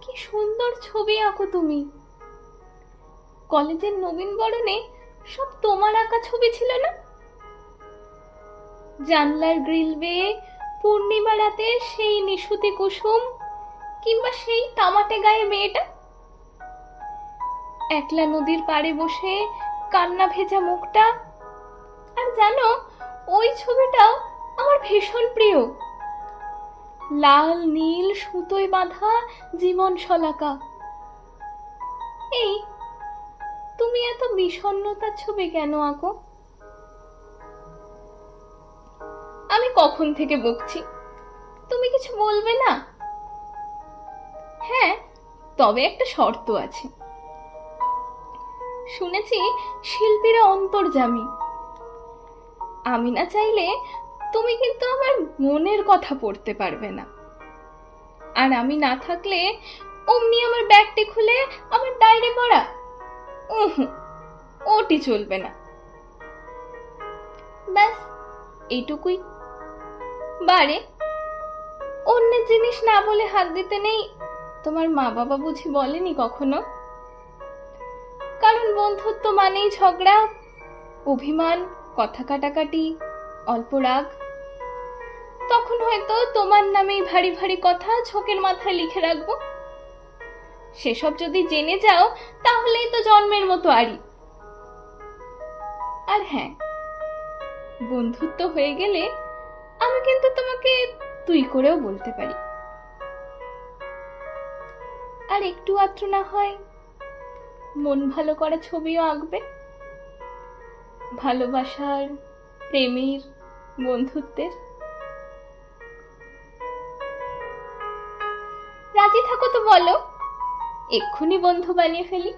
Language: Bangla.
কি সুন্দর ছবি আঁকো তুমি। কলেজের নবীনবরণে সব তোমার আঁকা ছবি ছিল না? জানলার গ্রিল বেয়ে পূর্ণিমা রাতে সেই নিশুতি কুসুম, কিংবা সেই তামাটে গায়ে মেয়েটা একলা নদীর পাড়ে বসে কান্না ভেজা মুখটা। আর জানো, ওই ছবিটাও আমার ভীষণ প্রিয়। লাল নীল সুতোয় বাঁধা জীবন শলাকা। এই, তুমি এত বিষণ্ণতার ছবি কেন আঁকো? আমি কখন থেকে বকছি, তুমি কিছু বলবে না? হ্যাঁ, তবে একটা শর্ত আছে। শুনেছি শিল্পীরা অন্তর্যামী। আমি না চাইলে তুমি কিন্তু আমার মনের কথা পড়তে পারবে না। আর আমি না থাকলে অমনি আমার ব্যাগটি খুলে আমার ডায়েরি পড়া, ওটি চলবে না। ব্যাস, এইটুকুই। বারে, অন্যের জিনিস না বলে হাত দিতে নেই, তোমার মা বাবা বুঝি বলেনি কখনো? কারণ বন্ধুত্ব মানেই ঝগড়া, অভিমান, কথা কাটাকাটি, অল্প রাগ। তখন হয়তো তোমার নামেই ভারী ভারী কথা ঝোঁকের মাথায় লিখে রাখবো। সেসব যদি জেনে যাও তাহলেই তো জন্মের মতো আড়ি। আর হ্যাঁ, বন্ধুত্ব হয়ে গেলে আমি কিন্তু তোমাকে তুই করেও বলতে পারি। আর একটু আত্র না হয় মন ভালো করা ছবিও আঁকবে, ভালোবাসার, প্রেমের, বন্ধুত্বের। রাজি থাকো তো বলো, এক্ষুনি বন্ধু বানিয়ে ফেলি।